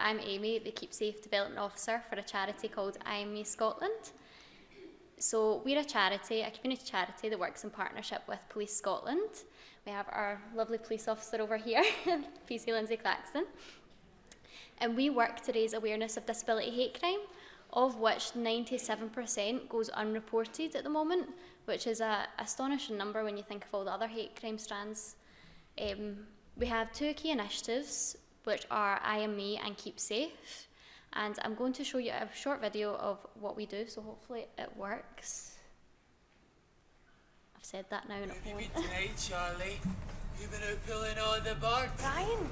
I'm Aimee, the Keep Safe Development Officer for a charity called Aimee Scotland. So we're a charity, a community charity that works in partnership with Police Scotland. We have our lovely police officer over here, PC Lindsay Claxton. And we work to raise awareness of disability hate crime, of which 97% goes unreported at the moment, which is an astonishing number when you think of all the other hate crime strands. We have two key initiatives, which are I Am Me and Keep Safe. And I'm going to show you a short video of what we do, so hopefully it works. I've said that now in a Where have you been tonight, Charlie? You've been out pulling all the birds. Brian!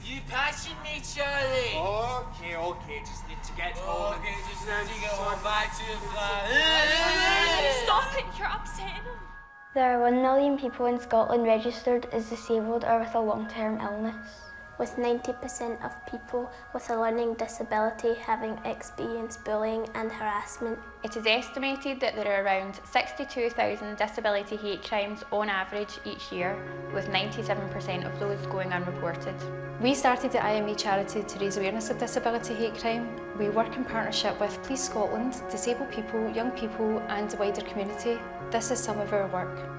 You passing me, Charlie? Okay, just need to get home. Okay, just need to get home back to the flat. Stop it, you're upsetting him. There are 1 million people in Scotland registered as disabled or with a long-term illness, with 90% of people with a learning disability having experienced bullying and harassment. It is estimated that there are around 62,000 disability hate crimes on average each year, with 97% of those going unreported. We started the Aimee charity to raise awareness of disability hate crime. We work in partnership with Police Scotland, disabled people, young people and the wider community. This is some of our work.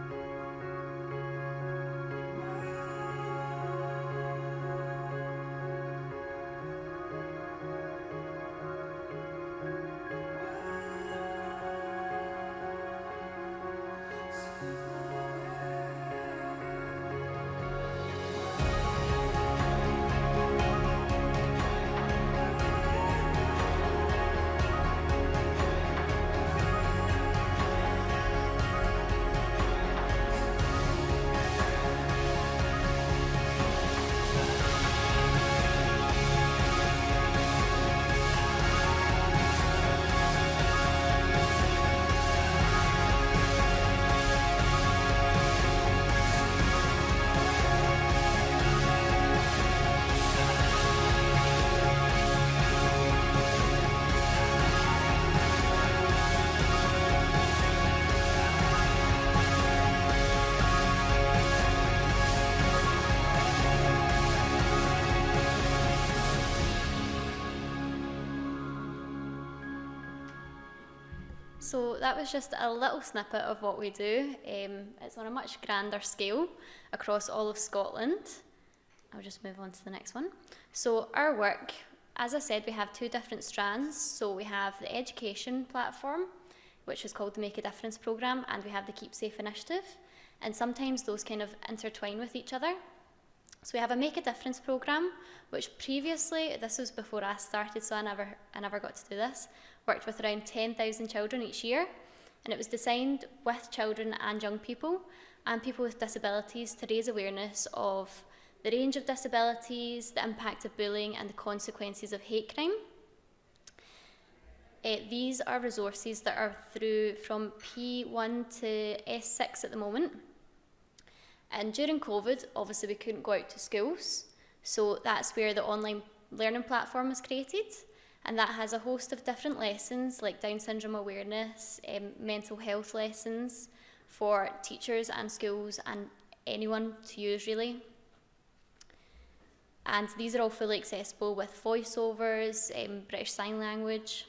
So that was just a little snippet of what we do. It's on a much grander scale across all of Scotland. I'll just move on to the next one. So our work, as I said, we have two different strands. So we have the education platform, which is called the Make a Difference programme, and we have the Keep Safe initiative. And sometimes those kind of intertwine with each other. So we have a Make a Difference programme, which previously, this was before I started, so I never got to do this, worked with around 10,000 children each year, and it was designed with children and young people and people with disabilities to raise awareness of the range of disabilities, the impact of bullying and the consequences of hate crime. These are resources that are through from P1 to S6 at the moment. And during COVID, obviously we couldn't go out to schools, so that's where the online learning platform was created, and that has a host of different lessons like Down syndrome awareness, mental health lessons for teachers and schools and anyone to use really. And these are all fully accessible with voiceovers, British Sign Language.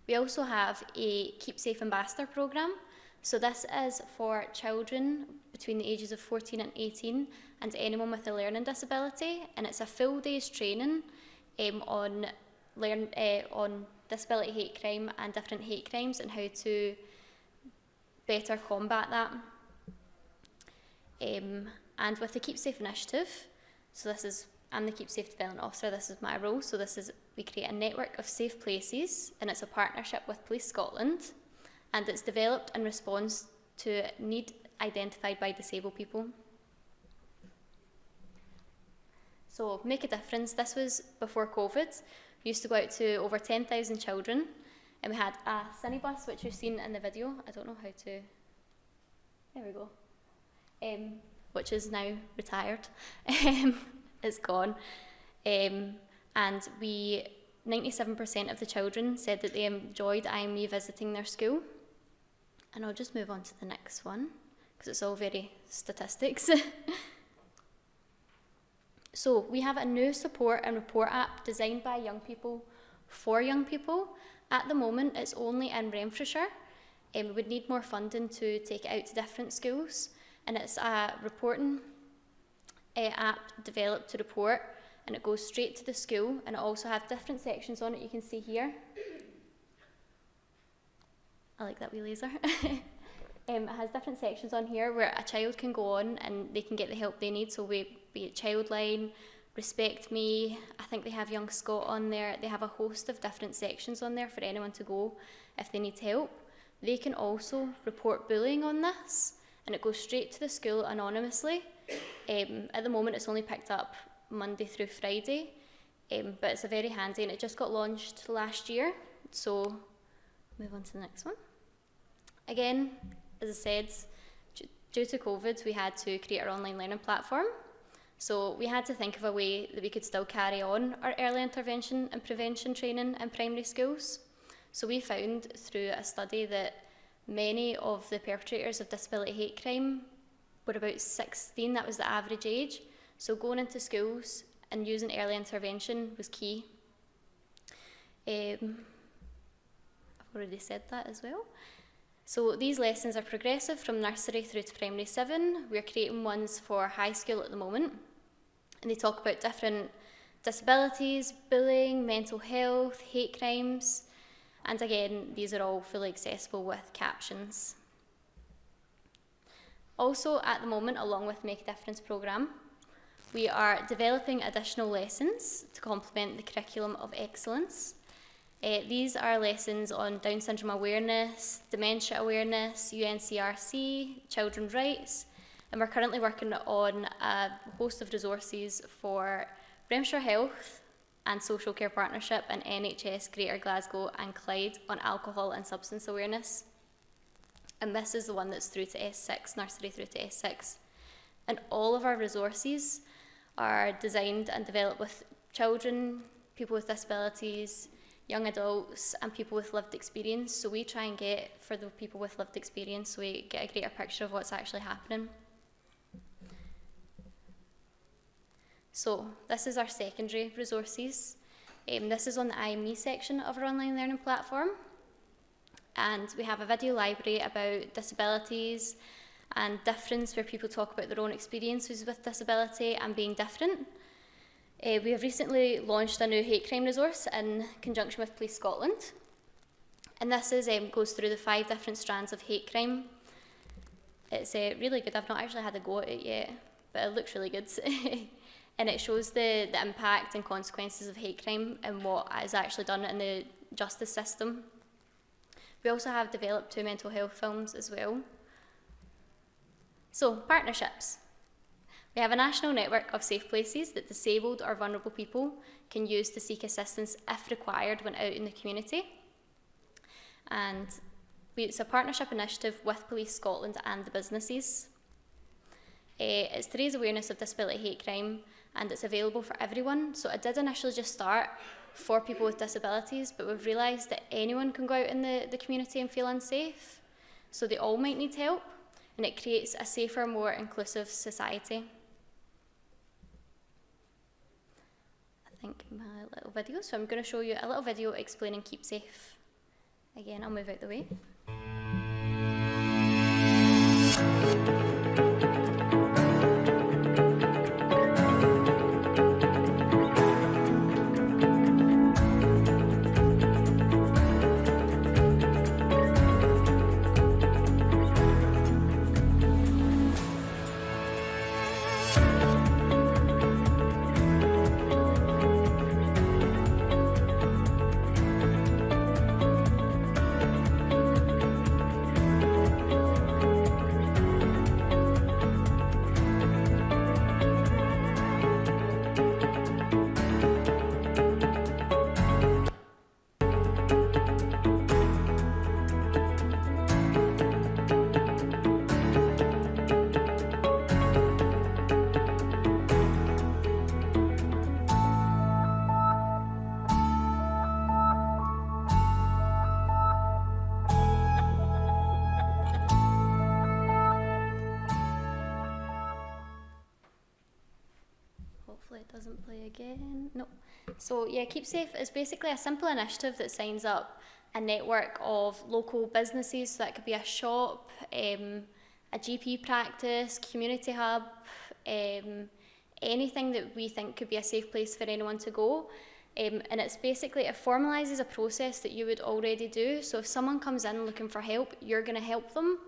We also have a Keep Safe Ambassador programme. So this is for children between the ages of 14 and 18 and anyone with a learning disability, and it's a full day's training on disability hate crime and different hate crimes and how to better combat that. And with the Keep Safe initiative, so I'm the Keep Safe Development Officer, this is my role, so we create a network of safe places, and it's a partnership with Police Scotland, and it's developed in response to a need identified by disabled people. So Make a Difference, this was before COVID. We used to go out to over 10,000 children, and we had a cinebus, which you've seen in the video. I don't know how to, there we go, which is now retired. It's gone. And 97% of the children said that they enjoyed Aimee visiting their school. And I'll just move on to the next one, because it's all very statistics. So we have a new support and report app designed by young people for young people. At the moment, it's only in Renfrewshire. We would need more funding to take it out to different schools. And it's a reporting app developed to report, and it goes straight to the school, and it also has different sections on it you can see here. I like that wee laser. It has different sections on here where a child can go on and they can get the help they need. So be it Childline, Respect Me, I think they have Young Scott on there. They have a host of different sections on there for anyone to go if they need help. They can also report bullying on this, and it goes straight to the school anonymously. At the moment, it's only picked up Monday through Friday, but it's a very handy, and it just got launched last year. So move on to the next one. Again, as I said, due to COVID, we had to create our online learning platform. So we had to think of a way that we could still carry on our early intervention and prevention training in primary schools. So we found through a study that many of the perpetrators of disability hate crime were about 16, that was the average age. So going into schools and using early intervention was key. I've already said that as well. So these lessons are progressive from nursery through to primary 7. We're creating ones for high school at the moment. And they talk about different disabilities, bullying, mental health, hate crimes. And again, these are all fully accessible with captions. Also at the moment, along with Make a Difference programme, we are developing additional lessons to complement the curriculum of excellence. These are lessons on Down syndrome awareness, dementia awareness, UNCRC, children's rights, and we're currently working on a host of resources for Renfrewshire Health and Social Care Partnership and NHS Greater Glasgow and Clyde on alcohol and substance awareness. And this is the one that's through to S6, nursery through to S6. And all of our resources are designed and developed with children, people with disabilities, young adults and people with lived experience. So we try and get, for the people with lived experience, so we get a greater picture of what's actually happening. So this is our secondary resources. This is on the Aimee section of our online learning platform. And we have a video library about disabilities and difference, where people talk about their own experiences with disability and being different. We have recently launched a new hate crime resource in conjunction with Police Scotland. And this is, goes through the 5 different strands of hate crime. It's really good. I've not actually had a go at it yet, but it looks really good. And it shows the impact and consequences of hate crime and what is actually done in the justice system. We also have developed 2 mental health films as well. So, partnerships. We have a national network of safe places that disabled or vulnerable people can use to seek assistance if required when out in the community. And it's a partnership initiative with Police Scotland and the businesses. It's to raise awareness of disability hate crime, and it's available for everyone. So it did initially just start for people with disabilities, but we've realised that anyone can go out in the community and feel unsafe. So they all might need help, and it creates a safer, more inclusive society. I think my little video, so I'm going to show you a little video explaining Keep Safe. Again, I'll move out the way. again. No. So yeah, Keep Safe is basically a simple initiative that signs up a network of local businesses. So that could be a shop, a GP practice, community hub, anything that we think could be a safe place for anyone to go. And it's basically, it formalises a process that you would already do. So if someone comes in looking for help, you're going to help them.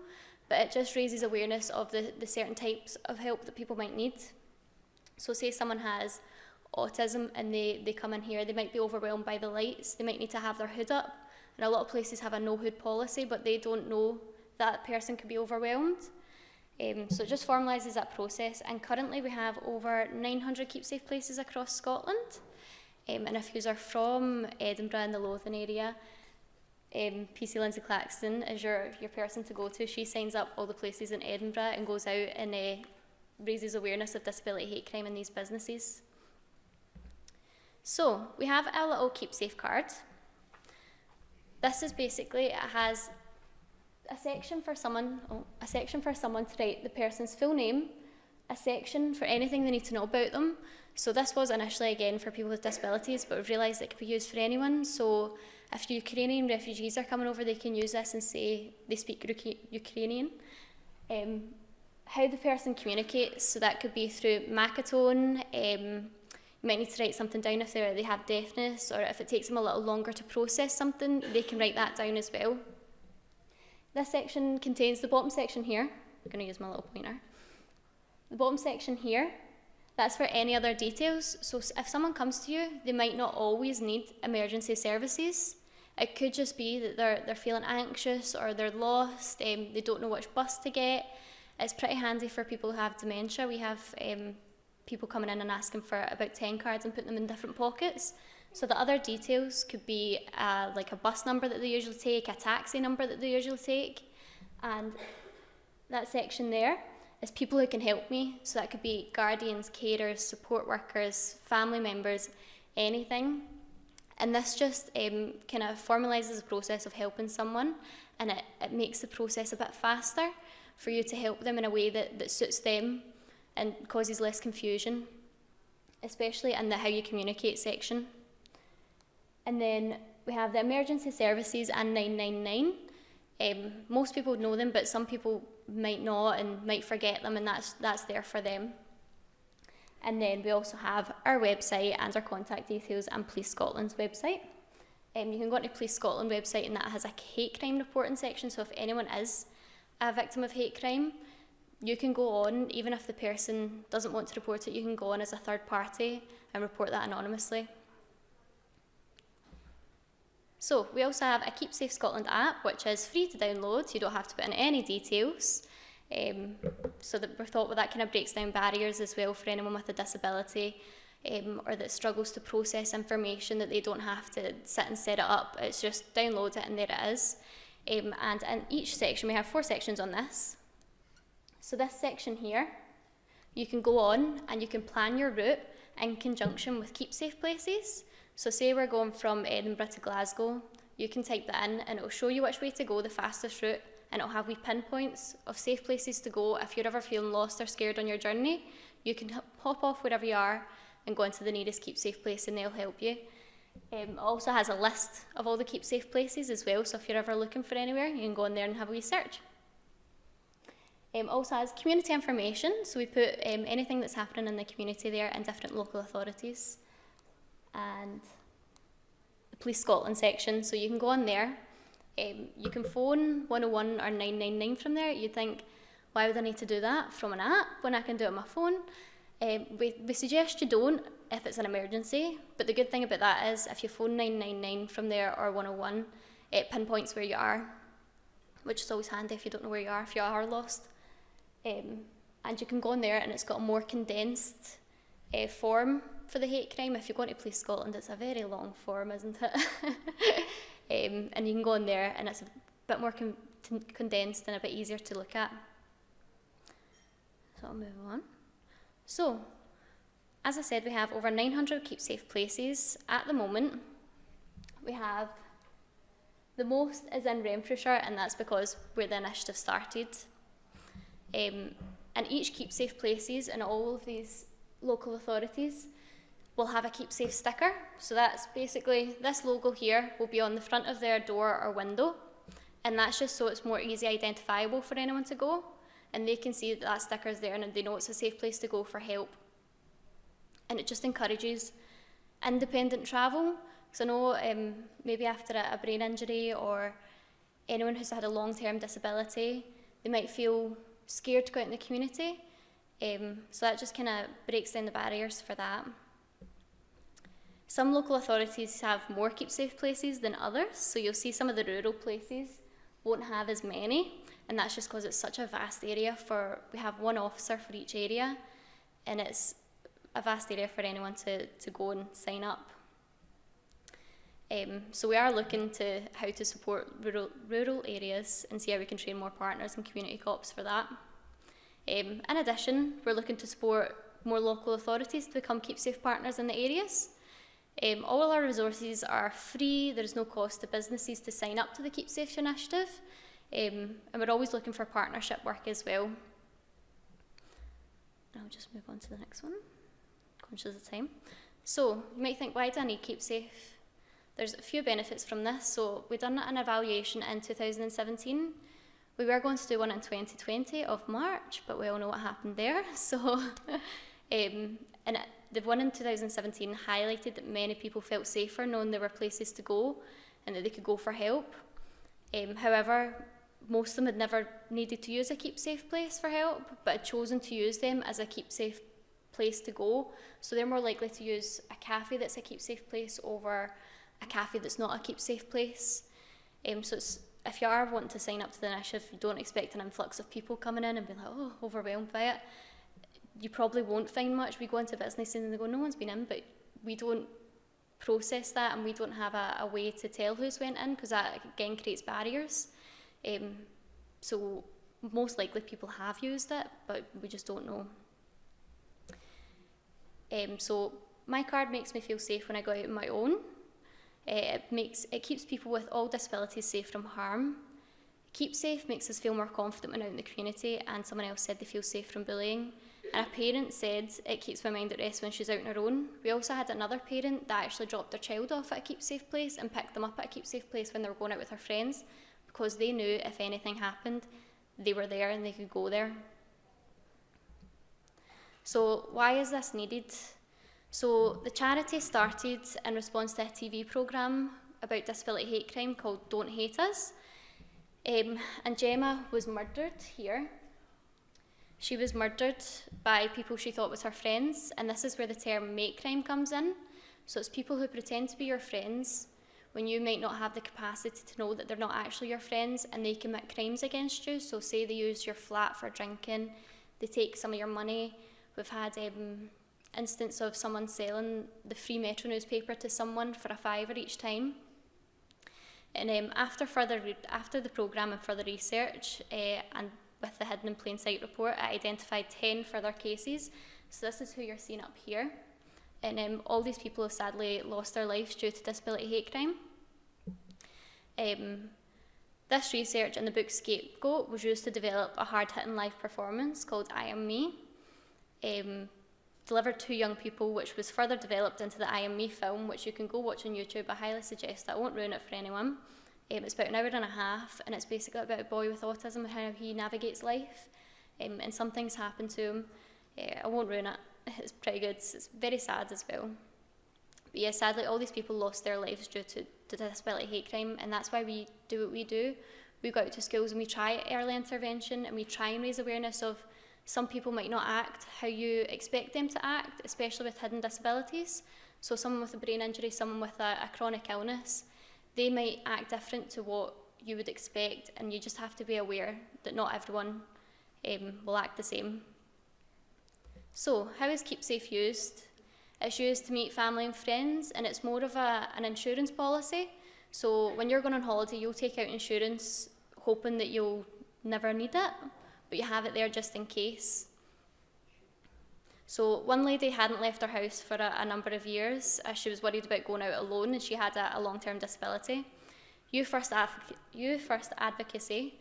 But it just raises awareness of the certain types of help that people might need. So say someone has autism and they come in here, they might be overwhelmed by the lights, they might need to have their hood up. And a lot of places have a no hood policy, but they don't know that person could be overwhelmed. So it just formalises that process. And currently we have over 900 Keep Safe places across Scotland. And if you are from Edinburgh and the Lothian area, PC Lindsay Claxton is your person to go to. She signs up all the places in Edinburgh and goes out and raises awareness of disability hate crime in these businesses. So we have our little Keep Safe card. This is basically, it has a section for someone to write the person's full name, a section for anything they need to know about them. So this was initially again for people with disabilities, but we've realised it could be used for anyone. So if Ukrainian refugees are coming over, they can use this and say they speak Ukrainian. How the person communicates, so that could be through Macatone. You might need to write something down if they have deafness, or if it takes them a little longer to process something, they can write that down as well. This section contains the bottom section here. I'm going to use my little pointer. The bottom section here, that's for any other details. So if someone comes to you, they might not always need emergency services. It could just be that they're feeling anxious or they're lost, they don't know which bus to get. It's pretty handy for people who have dementia. We have people coming in and asking for about 10 cards and putting them in different pockets. So the other details could be like a bus number that they usually take, a taxi number that they usually take. And that section there is people who can help me. So that could be guardians, carers, support workers, family members, anything. And this just kind of formalises the process of helping someone, and it makes the process a bit faster for you to help them in a way that suits them and causes less confusion, especially in the how you communicate section. And then we have the emergency services and 999. Most people know them, but some people might not and might forget them, and that's there for them. And then we also have our website and our contact details and Police Scotland's website. You can go onto Police Scotland website, and that has a hate crime reporting section. So if anyone is a victim of hate crime, you can go on, even if the person doesn't want to report it, you can go on as a third party and report that anonymously. So we also have a Keep Safe Scotland app, which is free to download. You don't have to put in any details. So that we thought that kind of breaks down barriers as well for anyone with a disability or that struggles to process information, that they don't have to sit and set it up. It's just download it and there it is. And in each section, we have 4 sections on this. So this section here, you can go on and you can plan your route in conjunction with Keep Safe places. So say we're going from Edinburgh to Glasgow, you can type that in and it'll show you which way to go, the fastest route, and it'll have wee pinpoints of safe places to go. If you're ever feeling lost or scared on your journey, you can pop off wherever you are and go into the nearest Keep Safe place and they'll help you. It also has a list of all the Keep Safe places as well, so if you're ever looking for anywhere, you can go in there and have a wee search. Also has community information, so we put anything that's happening in the community there and different local authorities. And the Police Scotland section, so you can go on there. You can phone 101 or 999 from there. You'd think, why would I need to do that from an app when I can do it on my phone? We suggest you don't if it's an emergency, but the good thing about that is if you phone 999 from there or 101, it pinpoints where you are, which is always handy if you don't know where you are, if you are lost. And you can go on there and it's got a more condensed form for the hate crime. If you go into Police Scotland, it's a very long form, isn't it? And you can go in there and it's a bit more condensed and a bit easier to look at. So I'll move on. So, as I said, we have over 900 Keep Safe places at the moment. We have the most is in Renfrewshire, and that's because where the initiative started. And each Keep Safe places and all of these local authorities will have a Keep Safe sticker. So that's basically, this logo here will be on the front of their door or window, and that's just so it's more easy identifiable for anyone to go, and they can see that that sticker is there and they know it's a safe place to go for help. And it just encourages independent travel. So I know maybe after a brain injury or anyone who's had a long-term disability, they might feel scared to go out in the community. So that just kind of breaks down the barriers for that. Some local authorities have more Keep Safe places than others, so you'll see some of the rural places won't have as many, and that's just because it's such a vast area. We have one officer for each area, and it's a vast area for anyone to go and sign up. So we are looking to how to support rural areas and see how we can train more partners and community co-ops for that. In addition, we're looking to support more local authorities to become Keep Safe partners in the areas. All our resources are free. There's no cost to businesses to sign up to the Keep Safe initiative, and we're always looking for partnership work as well. I'll just move on to the next one, conscious of time. So you might think, why do I need Keep Safe? There's a few benefits from this. So we've done an evaluation in 2017. We were going to do one in 2020 of March, but we all know what happened there. So, the one in 2017 highlighted that many people felt safer knowing there were places to go and that they could go for help. However, most of them had never needed to use a Keep Safe place for help, but had chosen to use them as a Keep Safe place to go. So they're more likely to use a cafe that's a Keep Safe place over a cafe that's not a Keep Safe place. So if you are wanting to sign up to the initiative, you don't expect an influx of people coming in and being like, oh, overwhelmed by it. You probably won't find much. We go into business and they go, no one's been in, but we don't process that, and we don't have a way to tell who's went in, because that again creates barriers. So most likely people have used it, but we just don't know. So my card makes me feel safe when I go out on my own. It keeps people with all disabilities safe from harm. Keep Safe makes us feel more confident when out in the community, and someone else said they feel safe from bullying. And a parent said it keeps my mind at rest when she's out on her own. We also had another parent that actually dropped their child off at a Keep Safe place and picked them up at a Keep Safe place when they were going out with her friends, because they knew if anything happened, they were there and they could go there. So why is this needed? So the charity started in response to a TV programme about disability hate crime called Don't Hate Us. And Gemma was murdered here. She was murdered by people she thought was her friends, and this is where the term mate crime comes in. So it's people who pretend to be your friends when you might not have the capacity to know that they're not actually your friends, and they commit crimes against you. So say they use your flat for drinking, they take some of your money. We've had instance of someone selling the free Metro newspaper to someone for £5 each time. And after the programme and further research, and with the Hidden in Plain Sight report, I identified 10 further cases. So this is who you're seeing up here. And all these people have sadly lost their lives due to disability hate crime. This research in the book Scapegoat was used to develop a hard-hitting live performance called I Am Me, delivered to young people, which was further developed into the I Am Me film, which you can go watch on YouTube. I highly suggest that. I won't ruin it for anyone. It's about an hour and a half, and it's basically about a boy with autism and how he navigates life, and some things happen to him. I won't ruin it. It's pretty good. It's very sad as well. But yeah, sadly, all these people lost their lives due to disability hate crime, and that's why we do what we do. We go out to schools and we try early intervention, and we try and raise awareness of some people might not act how you expect them to act, especially with hidden disabilities. So someone with a brain injury, someone with a chronic illness, they might act different to what you would expect, and you just have to be aware that not everyone will act the same. So how is Keep Safe used? It's used to meet family and friends, and it's more of an insurance policy. So when you're going on holiday, you'll take out insurance hoping that you'll never need it, but you have it there just in case. So one lady hadn't left her house for a number of years as she was worried about going out alone, and she had a long-term disability. You First Advocacy,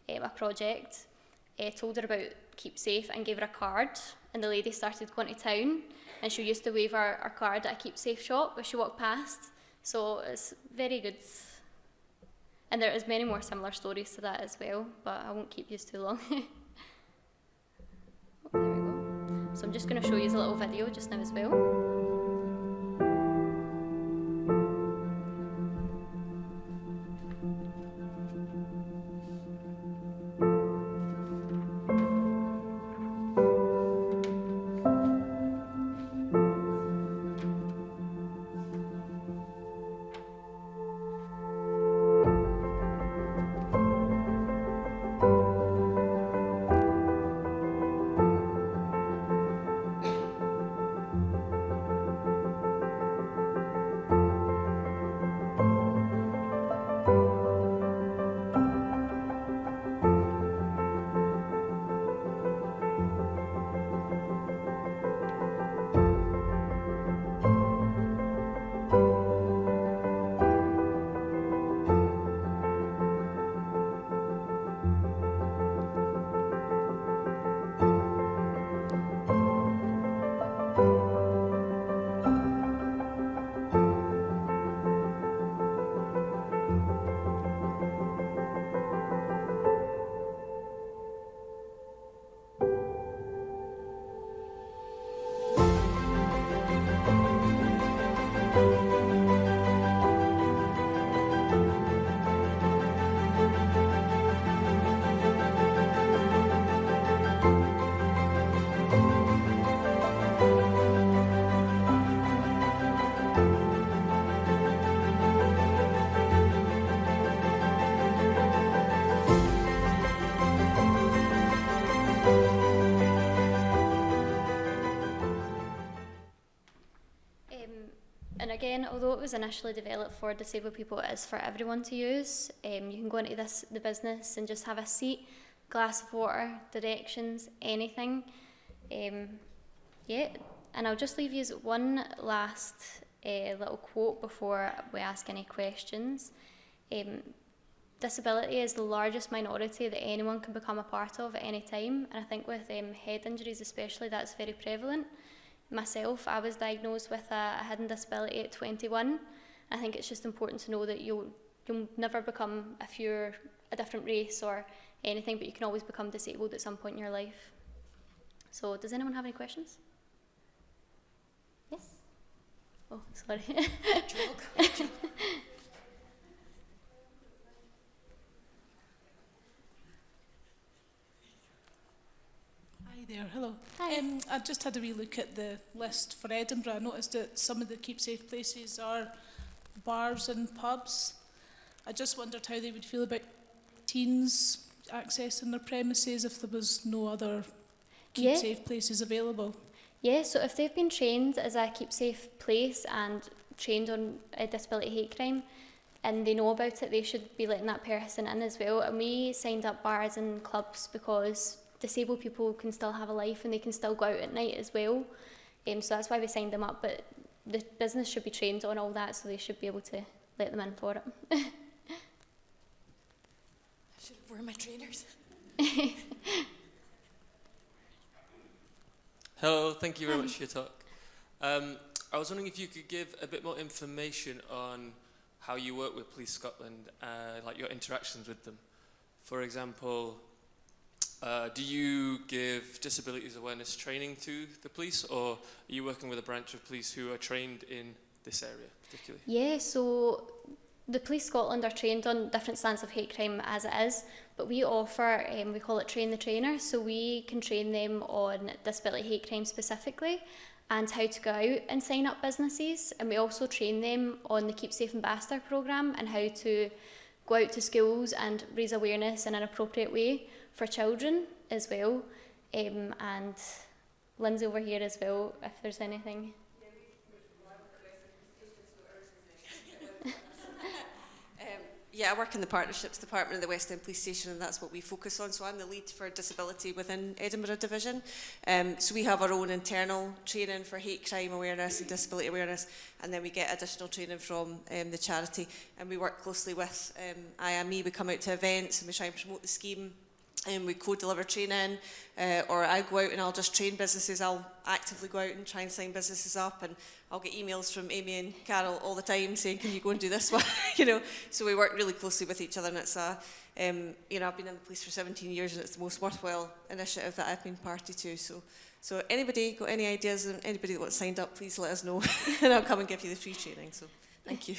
a project, told her about Keep Safe and gave her a card, and the lady started going to town, and she used to wave our card at a keepsafe shop as she walked past. So it's very good. And there is many more similar stories to that as well, but I won't keep you too long. Oh, there we go. So I'm just going to show you a little video just now as well. And again, although it was initially developed for disabled people, it is for everyone to use. You can go into the business and just have a seat, glass of water, directions, anything. Yeah, and I'll just leave you one last little quote before we ask any questions. Disability is the largest minority that anyone can become a part of at any time, and I think with head injuries especially, that's very prevalent. Myself, I was diagnosed with a hidden disability at 21. I think it's just important to know that you'll never become, if you're a different race or anything, but you can always become disabled at some point in your life. So does anyone have any questions? Yes? Oh, sorry. There, hello. Hi. I just had a wee look at the list for Edinburgh. I noticed that some of the keep safe places are bars and pubs. I just wondered how they would feel about teens accessing their premises if there was no other keep safe places available. Yeah, so if they've been trained as a keep safe place and trained on disability hate crime and they know about it, they should be letting that person in as well. And we signed up bars and clubs because disabled people can still have a life and they can still go out at night as well. So that's why we signed them up, but the business should be trained on all that, so they should be able to let them in for it. I should have worn my trainers. Hello, thank you very much for your talk. I was wondering if you could give a bit more information on how you work with Police Scotland, like your interactions with them. For example, do you give disabilities awareness training to the police, or are you working with a branch of police who are trained in this area particularly? Yeah, so the Police Scotland are trained on different stands of hate crime as it is, but we offer, we call it Train the Trainer, so we can train them on disability hate crime specifically and how to go out and sign up businesses, and we also train them on the Keep Safe Ambassador programme and how to go out to schools and raise awareness in an appropriate way for children as well, and Lynn's over here as well if there's anything. Yeah, I work in the Partnerships Department of the West End Police Station, and that's what we focus on. So I'm the lead for disability within Edinburgh Division. So we have our own internal training for hate crime awareness and disability awareness, and then we get additional training from the charity. And we work closely with Aimee. We come out to events and we try and promote the scheme and we co-deliver training, or I go out and I'll just train businesses. I'll actively go out and try and sign businesses up, and I'll get emails from Aimee and Carol all the time saying, can you go and do this one? So we work really closely with each other, and it's I've been in the police for 17 years, and it's the most worthwhile initiative that I've been party to. So anybody got any ideas, and anybody that wants signed up, please let us know, and I'll come and give you the free training. So thank you.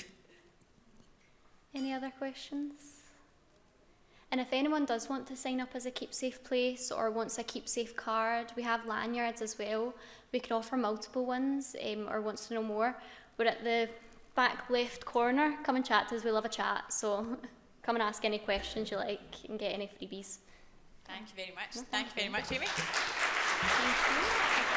Any other questions? And if anyone does want to sign up as a Keep Safe place or wants a Keep Safe card, we have lanyards as well. We can offer multiple ones, or wants to know more. We're at the back left corner. Come and chat to us, we love a chat. So come and ask any questions you like and get any freebies. Thank you very much. Thank you very much, Aimee. Thank you.